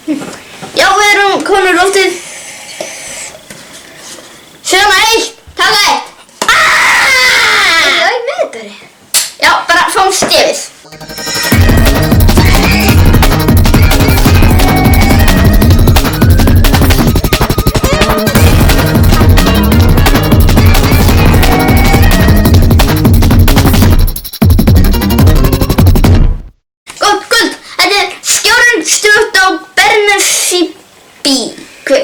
Já, við erum konur loftið. Sjöna 1, taka 1. Er það í meðdari? Já, bara fáum stefið.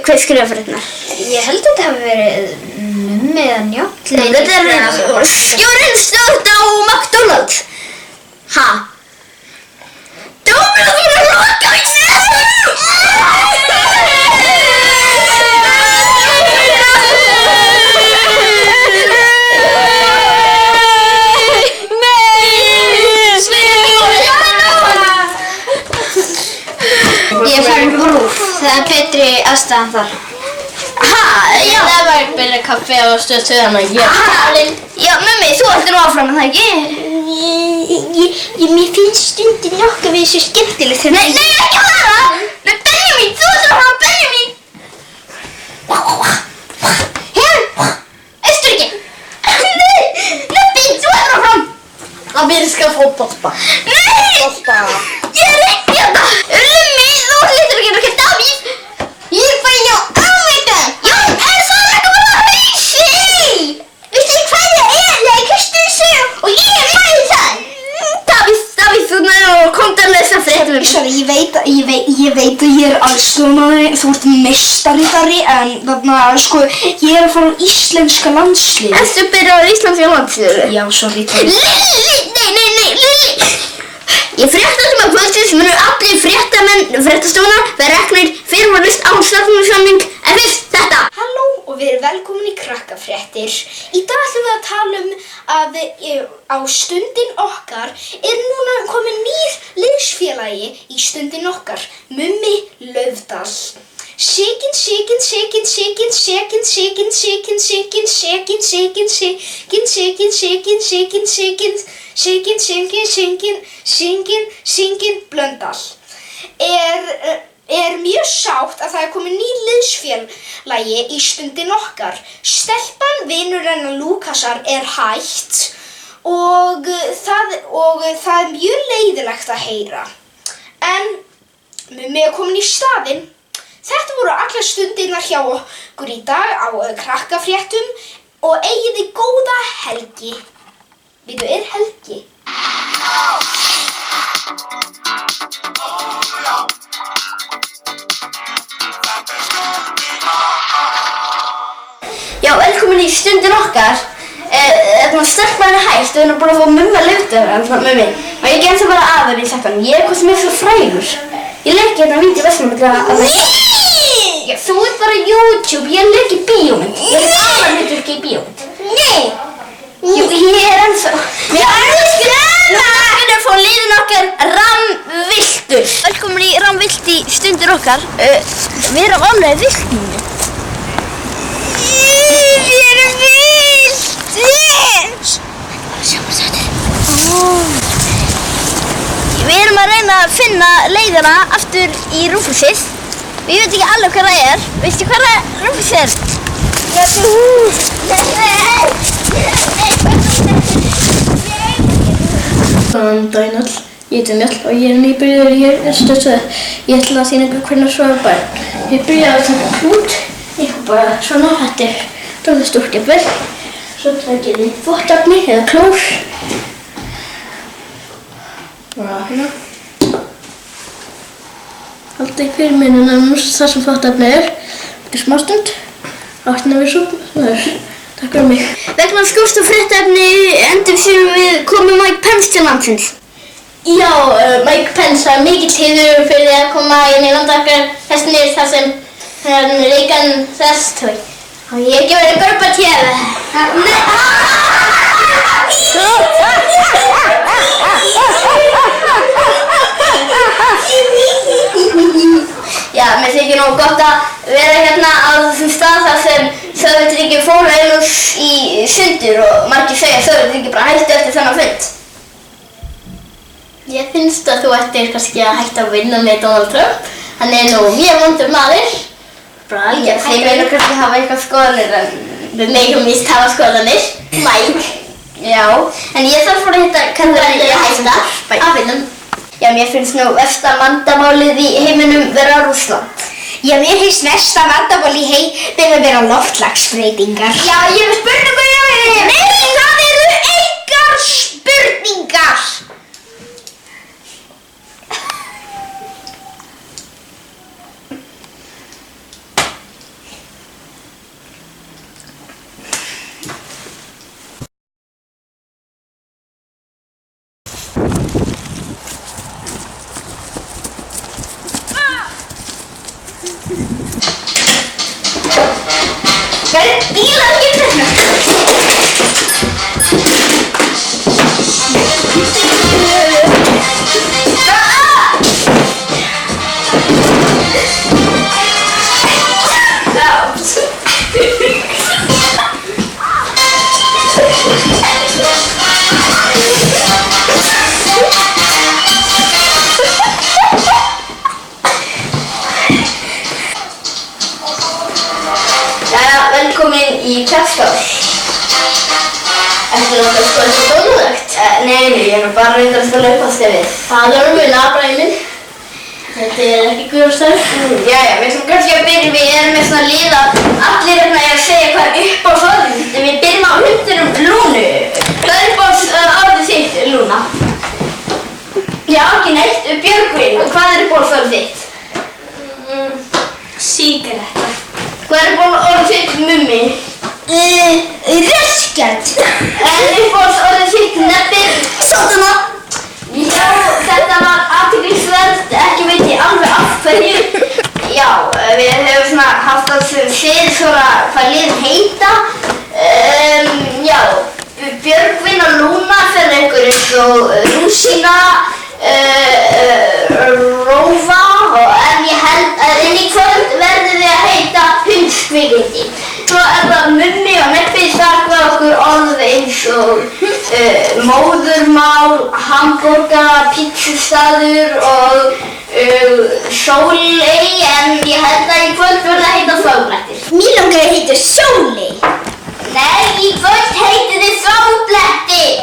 Hvað skrifa fyrir hérna? Ég held að þetta hafi verið Mummi eða Njáll. Nei, þetta er stjórinn stöðt á McDonald's. Ha? Dómur þú að loka í Ég er farin rúf. Það er betri aðstæðan þar. Ha? Já. Það var byrja kaffi á stöð 2 hana. Já, Mummi, þú ættir nú áfram, er það ekki? Mér finnst stundin okkar við þessu skemmtilegt. Nei, ekki hana! Nei, Benjamin, þú ættir áfram, Benjamin! Östuríki! Nei, Nöbbi, þú ættir áfram! Ameríska fótbolta. Nei! Ég reyndi þetta! Lummi, þú lítur ekki nokkert Davíð! Ég er bara hjá Áveita! Já, en það er ekki bara hausi! Veistu hvað ég er? Ég er Kristín og ég er mæði það! Davíð, þú komdu að lesa fréttum. Sorry, ég veit að ég er aðstoðarmaður, þú ert meistaritari, en þarna, sko, ég er að fara á íslenska landslið. Ertu byrjað á íslenska landsliðinu? Já, sorry. Lilli! Í fréttatíma kvöldsins munu allir fréttamenn fréttastofuna vera reknir fyrirvaralaust án stjórnarsamning en fyrst þetta. Halló og við erum velkomin í Krakkafréttir. Í dag ætlum við að tala að á Stundin okkar núna kominn nýr liðsfélagi í Stundin okkar, Mummi Laufdal. Sigin. Blöndal er mjög sátt að það er komið nýr liðsfélagi í Stundin okkar. Stelpan, vinur hennar Lúkasar, er hætt og það er mjög leiðilegt að heyra. En Mummi er komin í staðinn. Þetta voru allar stundirnar hjá okkur í dag á Krakkafréttum og eigið þið góða helgi. Veitu, er helgi? Já, velkomin í Stundin okkar. Stelpan er hætt og við erum búin að fá Mumma Laufdal, Mummi. Og ég gem það bara aðeins í settan. Ég er hvað sem er svo frægur. Ég leik hérna vídeo vestlum að Já, þú ert bara YouTube, ég leik í bíómynd. Ég leik aðalhlutverk í bíómynd. Nei! Jú, ég er ennþá. Við erum að fá liðin okkar Ramviltur. Velkomin í Ramvilt í Stundin okkar. Við erum alveg vilt núna. Við erum vilt! Við erum að reyna að finna leiðina aftur í Rúfusið. Ég veit ekki alveg hvað það er. Veistu hvað Rúfusið er? Góðan daginn öll, ég heiti Njáll og ég er nýbyrjaður hér í stöð 2. Ég ætla að sýna ykkur hvernig svo er bæinn. Ég byrjaði að taka klút, eitthvað bara svona, þetta er dálítið stórt jafnvel. Svo takið þið þvottefni eða klór. Bara hérna. Haldið fyrir minnuna þar sem þvottefni er. Þetta er smástund. Áttina við svo, takk fyrir mig. Vegna skorts og fréttaefni endur sem við komum Mike Pence til landsins. Já, Mike Pence var mikill heiður fyrir því að koma inn í land okkar þessir þar sem Reagan þess tók. Og ég ekki verið Gorbachev. Já, mér þykir nú gott að vera hérna á þessum stað þar sem Sovétríkin fóru einhvers í sundur og margir segja að Sovétríkin bara hættu eftir þennan fund. Ég finnst að þú ættir kannski að hætta að vinna með Donald Trump Hann nú mjög vondur maður. Bara alveg Þeir meina kannski hafa eitthvað skoðanir en við megum víst hafa skoðanir. Mike. já, en ég þarf bara að hitta Hvernig er hætta af finnum? Já, mér finnst nú versta vandamálið í heiminum vera Rússland. Já, mér finnst versta vandamál í heiminum vera loftslagsbreytingar. Já, ég hef spurningu Nei, það eru engar spurningar. Hver bílar ekki þetta? Velkomin í Kjafstás. Ertu náttúrulega sko eitthvað dónulegt? Nei, ég er nú bara reyndar að spila uppástefið. Það er mjög nabræði minn. Þetta er ekki guðstæð. Jæja, við ætlum kannski að byrja, við erum með svona lið að allir hérna er að segja hvað er uppáhaldsorðið. Við byrjum á hundinum Lúnu. Hvað er uppáhaldsorðið þitt, Lúna? Já, ekki neitt, Björgvin, hvað er uppáhaldsorðið þitt? Sígaretta. Hvað er uppáhaldsorðið þitt, Mummi? Röskjart. En uppáhaldsorðið þitt, Nebbi? Sótana. Já, þetta var athyglisvert, ekki veit ég alveg af hverju. Já, við höfum svona haft að séð svona hvað liðin heita. Já, Björgvin og Lúna fyrir einhver eins og Rúsína, Rófa en ég held að inn í kvöld verðum við að heita Hundskvikindi. Svo er það Mummi og Nebbi sakvað okkur orð eins og móðurmál, hamborgara, pítsustaður og Sóley en ég held að í kvöld verði að heita Þáblettir. Mér langar að heita Sóley. Nei, í kvöld heitir þið Þáblettir.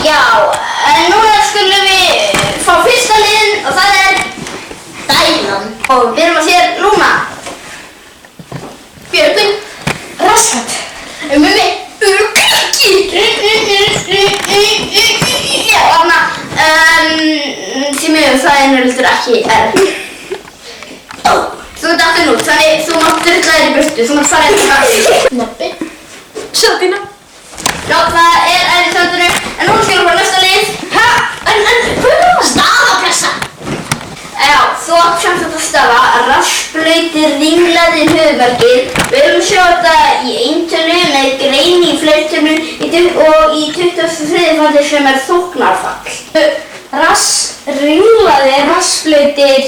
Já, en núna skulum við fá fyrsta liðin og það er Dælan. og við erum að sér Lúna. Björgvin. Raskat. Mummi. Já, þarna, því miður það er nörldur ekki Þú ert aftur nút, þannig þú mátt drulla þér í burtu, þú mátt fara eftir Nebbi. Sjáðina. Já, það er æðisöndinu, en núna skulum við fara næsta lið. Ha? En hvað er það? Stafapressa. Já, þú átt sem þetta stafa, rassblautir ringlaðir höfuðverkir. Við erum að sjá þetta í eintölu með grein í fleirtölu og í 23. falli sem er þóknarfall. Ringlaðir, rassblautir,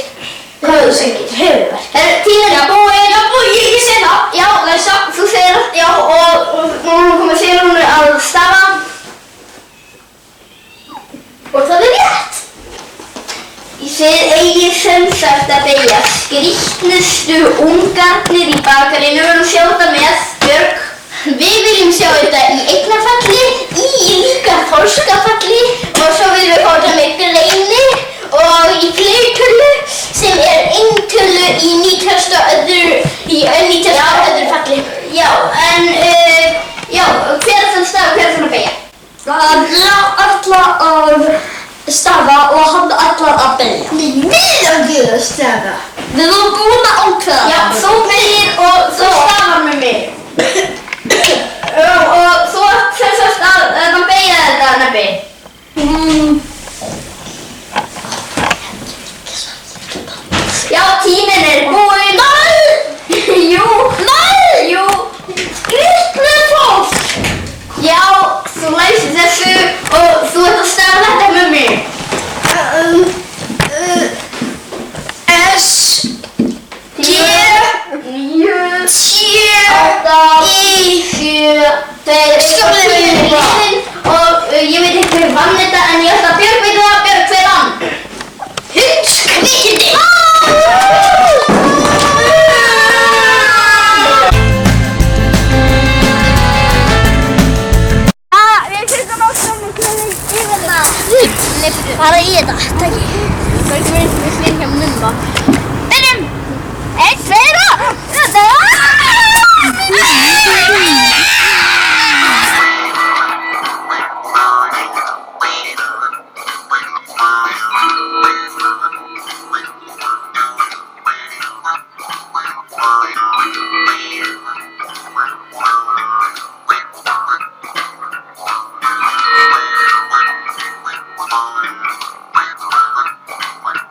höfuðverkir. Tíminn er búinn. Já, búið, ég sé það. Já, þú segir það, já, og núna komið sér hún að stafa. Og það er rétt. Þið eigið sem sagt að beygja skrýtnustu ungarnir í bakarinu. Við viljum sjá þetta með Björg. Við viljum sjá þetta í eignarfalli, í líka þorskafalli og svo viljum við fá þetta með greini og í fleirtölu sem er eintölu í 90. öðru falli. Já, en já, hver er það stafa og hver er það að beygja? Það ætla að stafa og hann ætlar að beygja. Við að gera stafa. Við vorum búin að ákveða. Já, þú beygir og þú stafar með mig. Og þú ætti sem sagt að beygja þetta, Nebbi. Já, tíminn er búinn. Jú. Jú. Skrýtnu fólk. Já, þú læsir þessu og þú ert að stafa þetta með mig. S T 9 T 7 2 og ég veit ekki hver vann þetta en ég ætla að fara í þetta, takk.